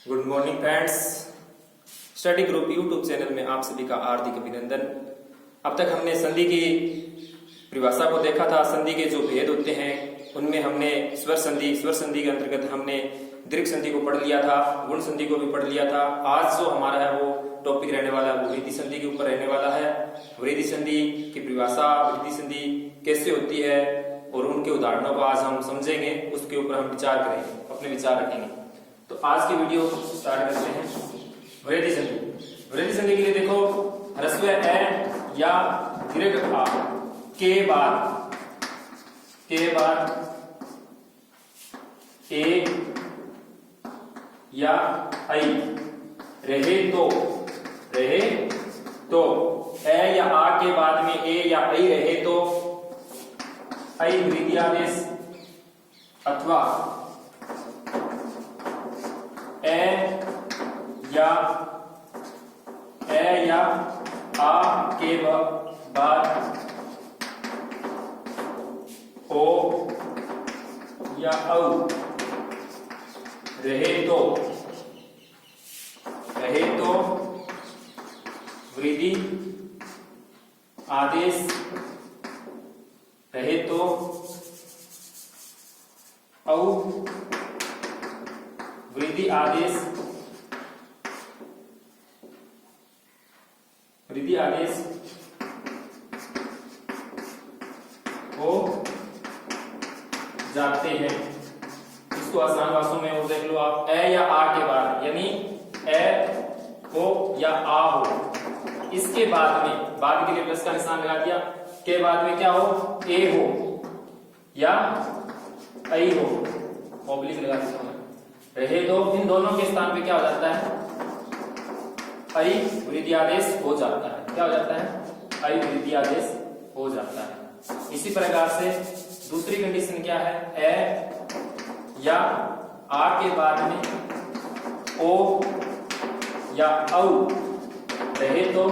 Good morning friends. Study group YouTube channel में आप सभी का हार्दिक अभिनंदन। अब तक हमने संधि की परिभाषा को देखा था। संधि के जो भेद होते हैं उनमें हमने स्वर संधि के अंतर्गत हमने दीर्घ संधि को पढ़ लिया था, गुण संधि को भी पढ़ लिया था। आज जो हमारा है वो टॉपिक रहने वाला है वो वृद्धि संधि के ऊपर रहने वाला है। वृद्धि संधि की परिभाषा, वृद्धि संधि कैसे होती है और उनके उदाहरणों को आज हम समझेंगे, उसके ऊपर हम विचार करेंगे, अपने विचार रखेंगे। तो आज की वीडियो स्टार्ट करते हैं। वृद्धि संधि। वृद्धि संधि के लिए देखो, ह्रस्व ए या दीर्घ आ के बाद ए या ऐ रहे तो ए या आ के बाद में ए या ऐ रहे तो ऐ वृद्धि आदेश अथवा ए या आ के बाद ओ या औ रहे तो वृद्धि आदेश रहे तो औ वृद्धि आदेश हो जाते हैं। इसको आसान भाषा में और देख लो आप, ए या आ के बाद, यानी ए हो या आ हो, इसके बाद में, बाद के लिए प्लस का निशान लगा दिया, के बाद में क्या हो, ए हो या ऐ हो, ऑब्लिक लगा दिया रहे तो इन दोनों के स्थान पे क्या हो जाता है, ऐ वृद्धि आदेश हो जाता है। क्या हो जाता है, ऐ वृद्धि आदेश हो जाता है। इसी प्रकार से दूसरी कंडीशन क्या है, ए या आ के बाद में ओ या औ रहे तो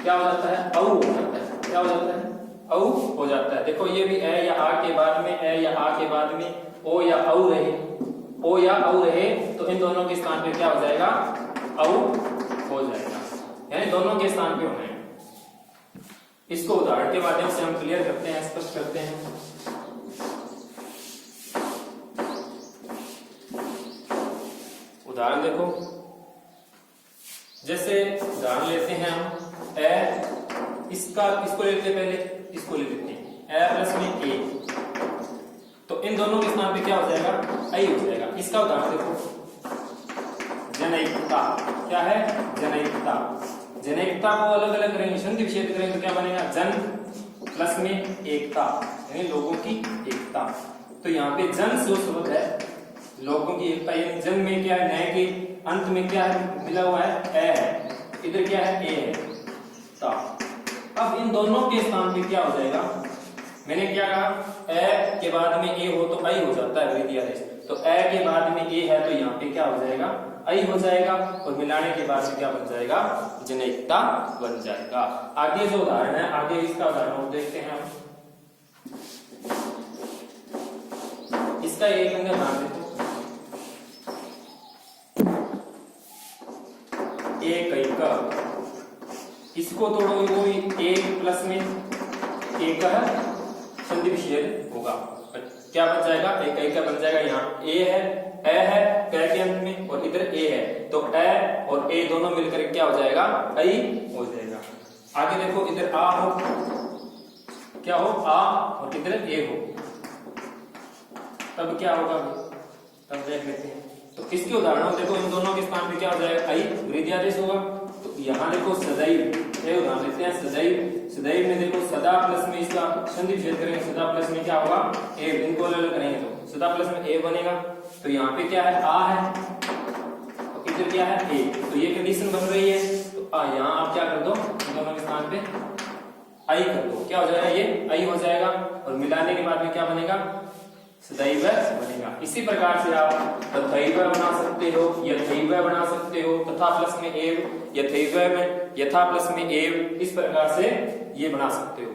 क्या हो जाता है, औ हो जाता है। क्या हो जाता है, औ हो जाता है। देखो ये भी ए या आ के बाद में, ए या आ के बाद में ओ या औ रहे तो इन दोनों के स्थान पे क्या हो जाएगा, औ हो जाएगा, यानी दोनों के स्थान पे होना है। इसको उदाहरण के माध्यम से हम क्लियर करते हैं, स्पष्ट करते हैं। उदाहरण देखो, जैसे उदाहरण लेते हैं हम ए, इसको लेते हैं, पहले इसको ले लेते हैं, ए प्लस में ए, तो इन दोनों के स्थान पे क्या हो जाएगा, ऐ हो जाएगा। इसका उदाहरण देखो, जनैकता। क्या है, जनैकता। जनैकता को अलग अलग करेंगे, संधि विच्छेद करेंगे तो क्या बनेगा, जन प्लस में एकता, यानी लोगों की एकता। तो यहाँ पे जन जो शब्द है, लोगों की एकता, यानी जन में क्या है, नए के अंत में क्या है, मिला हुआ है, ए है, इधर क्या है, ए है, ता। अब इन दोनों के स्थान पे क्या हो जाएगा, मैंने क्या कहा, ए के बाद में ए हो तो ऐ हो जाता है वृद्धि आदेश, तो ए के बाद में ए है तो यहाँ पे क्या हो जाएगा, ऐ हो जाएगा, और मिलाने के बाद में क्या बन जाएगा, जनैकता बन जाएगा। आगे जो उदाहरण है, आगे इसका उदाहरण देखते हैं हम। इसका एक अंदर ध्यान देखो, एक, इसको तोड़ो, वो एक प्लस में एक संधि विच्छेद होगा, क्या बन जाएगा, एक का बन जाएगा। यहाँ ए है कै के अंत में, और इधर ए है, तो ए और ए दोनों मिलकर क्या हो जाएगा, ऐ हो जाएगा। आगे देखो, इधर आ हो, क्या हो, आ, और इधर ए हो, तब क्या होगा, तब देख लेते हैं। तो इसके उदाहरण देखो, इन दोनों के स्थान पे क्या हो जाएगा, ऐ वृद्धि आदेश होगा। तो यहाँ देखो सदैव, ये उदाहरण लेते हैं, सदैव में देखो, सदा प्लस में इसका संधि विच्छेद करेंगे, सदा प्लस में क्या होगा, ए, इनको अलग करेंगे तो सदा प्लस में ए बनेगा। तो यहाँ पे क्या है, आ है, तो इधर क्या है, ए, तो ये कंडीशन बन रही है। तो यहाँ आप क्या कर दो, इन दोनों के स्थान पे ऐ कर दो, क्या हो जाएगा, ये ऐ हो जाएगा, और मिलाने के बाद में क्या बनेगा, सदैव बनेगा। इसी प्रकार से आप तथैव बना सकते हो, यथैव बना सकते हो, तथा प्लस में एव, यथैव में यथा प्लस में एव, इस प्रकार से ये बना सकते हो।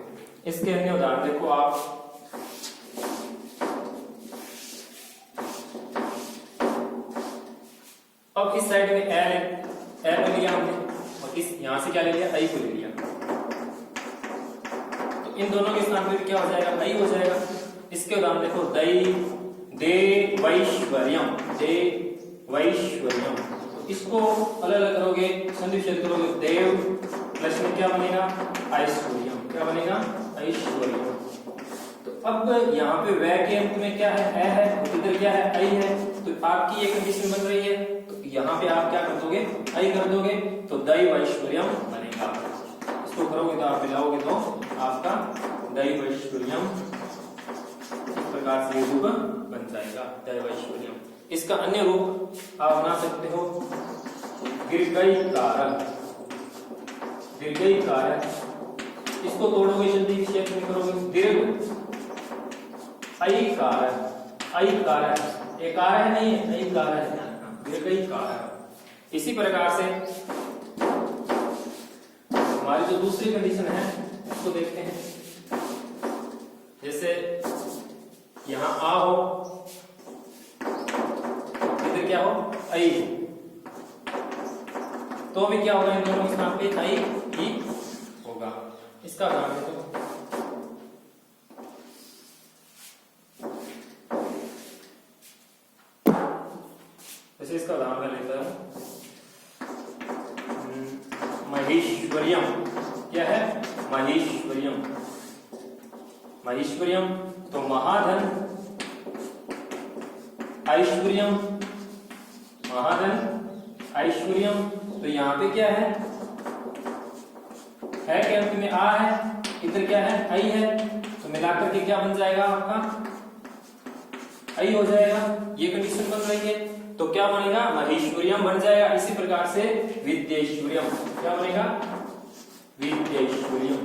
इसके अन्य उदाहरण देखो आप, अब इस साइड में ए को लिया हमने और इस यहां से क्या ले लिया, आई को ले लिया, तो इन दोनों के स्थान पे क्या हो जाएगा, आई हो जाएगा। इसके उदाहरण देखो, देवैश्वर्यम, देवैश्वर्यम, तो इसको अलग अलग करोगे, संधिविच्छेद करोगे, देव प्लस में क्या बनेगा, ऐश्वर्यम, क्या बनेगा, ऐश्वर्यम। तो अब यहाँ पे वै के अंत में क्या है, ए है, इधर क्या है, आई है, तो आपकी ये कंडीशन बन रही है, तो यहाँ पे आप क्या कर दोगे, आई कर दोगे, तो दैवैश्वर्यम बनेगा। इसको करोगे तो आप मिलाओगे तो आपका दैवैश्वर्यम इस प्रकार से रूप बन जाएगा, दैवैश्वर्यम। इसका अन्य रूप आप बना सकते हो, दीर्घईकारक, दीर्घईकारक, इसको तोड़ोगे जल्दी विशेष में करोगे, दीर्घ ऐकारक, ऐकारक, एकार है नहीं है, ऐकार है, दीर्घईकारक। इसी प्रकार से हमारी जो दूसरी कंडीशन है उसको देखते हैं, जैसे यहां आ हो, इधर क्या हो, आई, तो भी क्या होगा, इन दोनों के स्थान पे आई ही होगा। इसका उदाहरण देखो, जैसे इसका उदाहरण लेता है, महेश्वर्यम, क्या है, महेश्वर्यम, महेश्वर्यम, तो महाधन, ऐश्वर्यम, महाधन, ऐश्वर्यम, तो यहाँ पे क्या है के अंत में आ है, इधर क्या है, आई है, तो मिलाकर के क्या बन जाएगा आपका, आई हो जाएगा, ये कंडीशन बन रही है, तो क्या बनेगा, महेश्वर्यम बन जाएगा। इसी प्रकार से विद्येश्वर्यम, क्या बनेगा, विद्येश्वर्यम,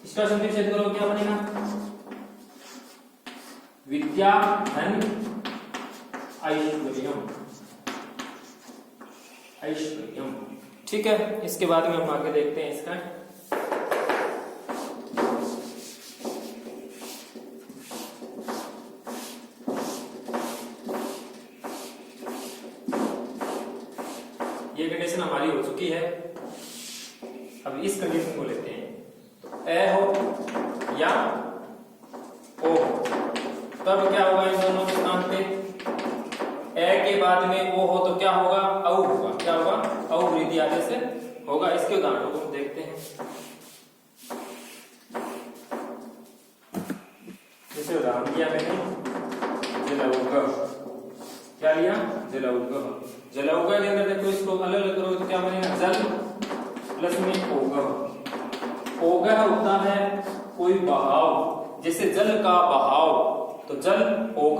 इसका संधिविच्छेद करो, क्या बनेगा, विद्या धन ऐश्वर्यम, ऐश्वर्यम। ठीक है, इसके बाद में हम आगे देखते हैं इसका, ये कंडीशन हमारी हो चुकी है। अब इस कंडीशन को लेते हैं, तो ए हो या ओ हो, तब क्या होगा, इन दोनों के स्थान पे ए के बाद में ओ हो तो क्या होगा, औ होगा, क्या होगा, औ वृद्धि आदि से होगा। इसके उदाहरणों को देखते हैं, जैसे उदाहरण दिया मैंने, जलौघ, क्या लिया, जलौघ, जलौघ के अंदर देखो, इसको अलग अलग करो तो क्या बनेगा, जल प्लस में ओघ, ओघ होता है कोई बहाव, जैसे जल का बहाव, तो जल ओघ,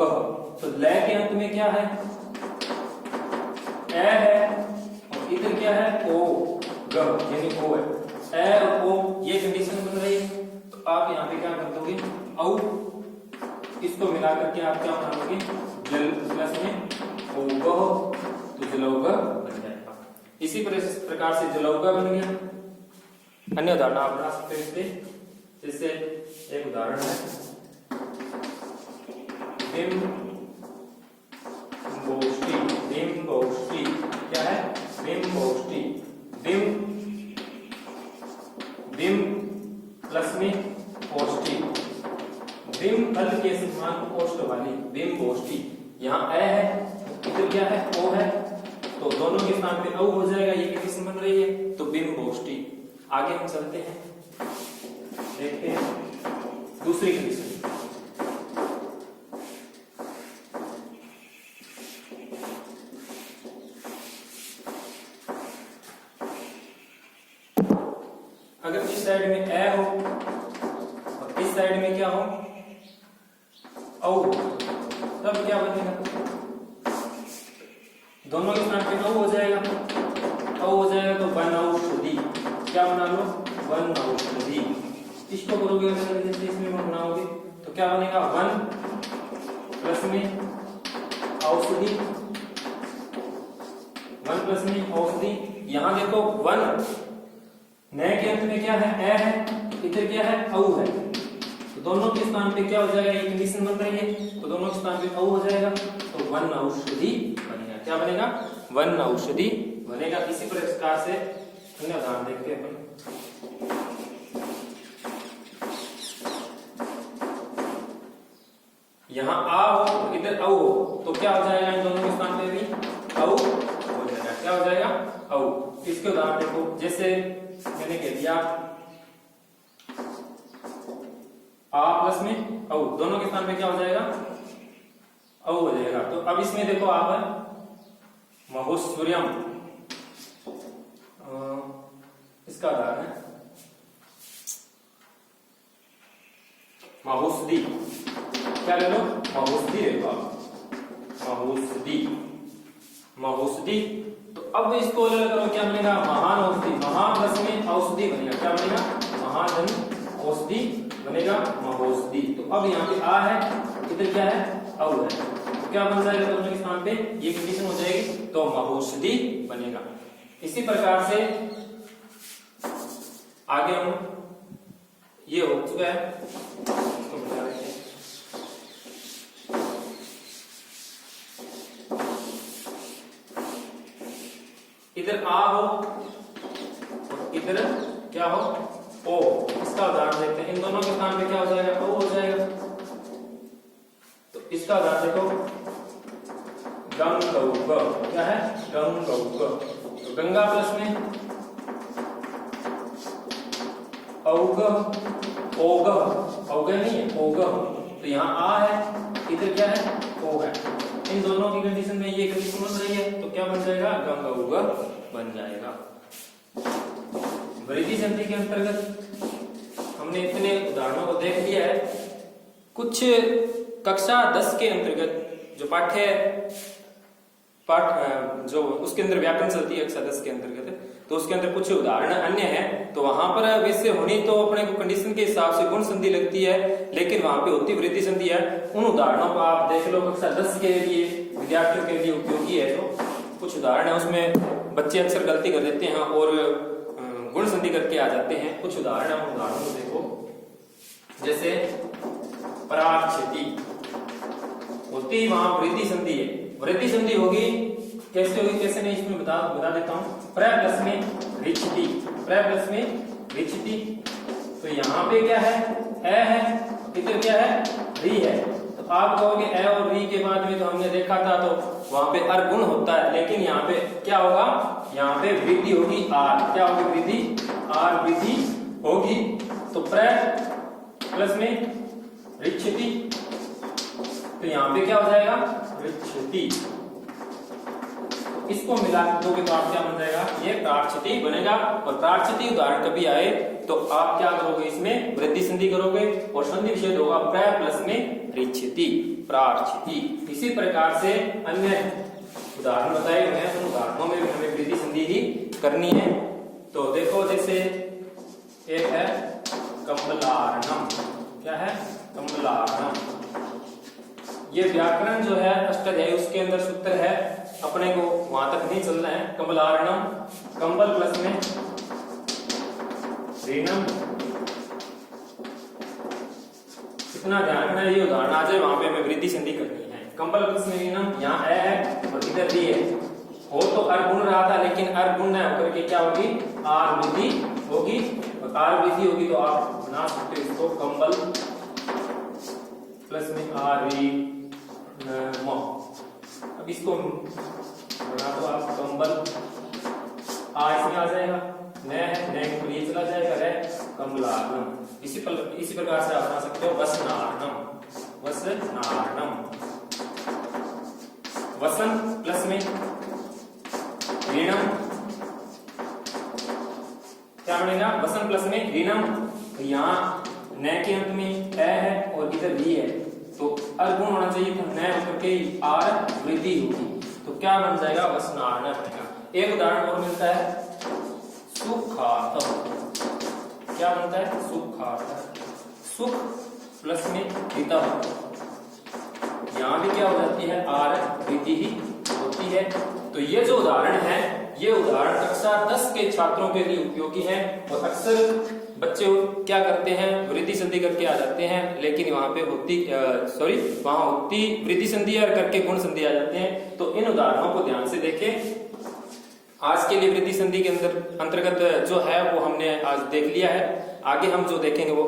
तो लय के अंत में क्या है, ए है, और इधर क्या है, ओ ग, यानी ओ है, ए और ओ, ये कंडीशन बन रही है, तो आप यहाँ पे क्या कर दोगे, औ, इसको मिलाकर के आप क्या बनाओगे, जल प्लस में ओघ, तो जलौघ बन जाएगा। इसी प्रकार से जलौघ बन गया। अन्य उदाहरण आप बना सकते हैं, जैसे एक उदाहरण है, बिंबोष्टि, बिंबोष्टि, क्या है, बिंबोष्टि, बिंब, बिंब प्लस में ओष्टि, बिंब फल के समान ओष्ठ वाली बिंबोष्टि, यहाँ ए है, इधर क्या है, ओ है, तो दोनों के स्थान पे औ हो जाएगा, ये कंडीशन बन रही है, तो बिंबोष्टि। आगे हम चलते हैं, देखते हैं दूसरी कंडीशन, अगर इस साइड में ए हो और इस साइड में क्या हो, औ हो, तब क्या बनेगा, दोनों के स्थान पे औ हो जाएगा, औ हो जाएगा, तो वन औषधि, क्या बना लो, वन औषधि। इसको करोगे जैसे इसमें बनाओगे तो क्या बनेगा, वन प्लस में औषधि, वन प्लस में औषधि। यहां देखो वन, नए के अंत में क्या है, ए है, इधर क्या है, औ है, तो दोनों के स्थान पे क्या हो जाएगा, ये कंडीशन बन रही है, तो दोनों के स्थान पे औ हो जाएगा, तो वन औषधि बनेगा। क्या बनेगा, वन औषधि बनेगा। इसी प्रकार से अन्य उदाहरण देखते हैं अपन। यहाँ आ हो, इधर औ हो, तो क्या हो जाएगा, इन दोनों के स्थान पे भी औ हो जाएगा। क्या हो जाएगा, औ। इसके उदाहरण देखो, जैसे मैंने कह दिया आ प्लस में औ, दोनों के स्थान पे क्या हो जाएगा, औ हो जाएगा। तो अब इसमें देखो आप महोश्वर्यम, इसका उदाहरण है महोषधि। क्या ले लो, महोषधि ले लो आप, महोषधि, महोषधि। तो अब इसको अलग करो, क्या बनेगा, महान औषधि। महा प्लस में औषधि बनेगा, क्या बनेगा, महान औषधि बनेगा, महोषधि। तो अब यहाँ पे आ है, इधर क्या है, औ है, तो क्या बन जाएगा दोनों के स्थान पे, ये कंडीशन हो जाएगी, तो महोषधि बनेगा। इसी प्रकार से आगे हम, ये हो चुका है, इसको बता देते हैं। इधर आ हो, इधर क्या हो, ओ। इसका उदाहरण देखते हैं, इन दोनों के स्थान पे क्या हो जाएगा, ओ हो जाएगा। तो इसका उदाहरण देखो, गंगौग, क्या है, गंगौग। तो गंगा प्लस में औग, ओग, औग नहीं है, ओग। तो यहाँ आ है, इधर क्या है, ओ है। इन दोनों की कंडीशन में ये कंडीशन बन रही है, तो क्या बन जाएगा, गंगौग बन जाएगा। वृद्धि संधि के अंतर्गत हमने इतने उदाहरणों को देख लिया है। कुछ कक्षा 10 के अंतर्गत जो पाठ जो उसके अंदर व्याकरण चलती है कक्षा 10 के अंतर्गत, तो उसके अंदर कुछ उदाहरण अन्य हैं, तो वहां पर वैसे होनी तो अपने को कंडीशन के हिसाब से गुण संधि लगती है, लेकिन वहां पे होती वृद्धि संधि है। उन उदाहरणों को आप देख लो, कक्षा 10 के लिए विद्यार्थियों के लिए उपयोगी है। तो कुछ उदाहरण है, उसमें बच्चे अक्सर गलती कर देते हैं और गुण संधि करके आ जाते हैं। कुछ उदाहरण है, उदाहरणों को देखो, जैसे पराक्षति होती, वहां वृद्धि संधि है। वृद्धि संधि होगी, कैसे होगी, कैसे नहीं, इसमें बता देता हूं। प्र प्लस में रिचति, प्र प्लस में रिचति। तो यहाँ पे क्या है, ए है, इधर क्या है, री है। तो आप कहोगे ए और री के बाद में तो हमने देखा था, तो वहां पे अर गुण होता है, लेकिन यहाँ पे क्या होगा, यहाँ पे वृद्धि होगी, आर। क्या होगी, वृद्धि, आर वृद्धि होगी। तो प्र प्लस में रिचति, तो यहाँ पे क्या हो जाएगा, रिचति। इसको मिला दोगे तो आप क्या बन जाएगा, ये प्रार्थति बनेगा। और प्रार्थति उदाहरण कभी आए तो आप क्या करोगे, इसमें वृद्धि संधि करोगे और संधि विच्छेद होगा प्र प्लस में रिच्छति, प्रार्थति। इसी प्रकार से अन्य उदाहरण बताए हुए हैं, उन उदाहरणों में भी हमें वृद्धि संधि ही करनी है। तो देखो, जैसे एक है कमलार्णम, क्या है, कमलार्णम। ये व्याकरण जो है अष्टाध्यायी, उसके अंदर सूत्र है, अपने को वहां तक नहीं चलना है। कमलार्णम, कंबल प्लस में ऋणम, इतना ध्यान रखना, ये उदाहरण आ जाए वहां पे हमें वृद्धि संधि करनी है। कंबल प्लस में ऋणम, यहाँ ए है और इधर री है। हो तो अर गुण रहा था, लेकिन अर गुण न होकर के क्या होगी, आर वृद्धि होगी। और आर वृद्धि होगी तो आप बना सकते हो इसको कंबल प्लस में आर री म। अब इसको बना दो आप, कंबल, आ इसमें आ जाएगा, न ये चला जाएगा, रे कमलार्णम। इसी प्रकार से आप बना सकते हो वसनार्णम, वसनार्णम। वसन प्लस में ऋणम, क्या बनेगा, वसन प्लस में ऋणम। यहाँ न के अंत में ए है और इधर वी है, तो अर गुण होना चाहिए, तो न होकर के आर वृद्धि होगी, तो क्या बन जाएगा, वसनार्णम बनेगा। एक उदाहरण और मिलता है, सुखार्थम। क्या बनता है, सुखार्थम। सुख प्लस में हितः, यहां भी क्या हो जाती है, आर वृद्धि ही होती होती है। तो ये जो उदाहरण है, ये उदाहरण कक्षा 10 के छात्रों के लिए उपयोगी है। और अक्सर बच्चे क्या करते हैं, वृद्धि संधि करके आ जाते हैं, लेकिन वहां पे वहां होती वृद्धि संधि और करके गुण संधि आ जाते हैं। तो इन उदाहरणों को ध्यान से देखें। आज के लिए वृद्धि संधि के अंतर्गत जो है वो हमने आज देख लिया है। आगे हम जो देखेंगे वो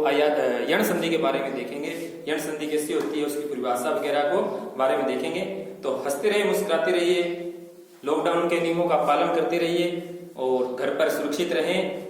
यण संधि के बारे में देखेंगे। यण संधि कैसी होती है, उसकी परिभाषा वगैरह को बारे में देखेंगे। तो हंसते रहिए, मुस्कुराते रहिए, लॉकडाउन के नियमों का पालन करते रहिए और घर पर सुरक्षित रहें।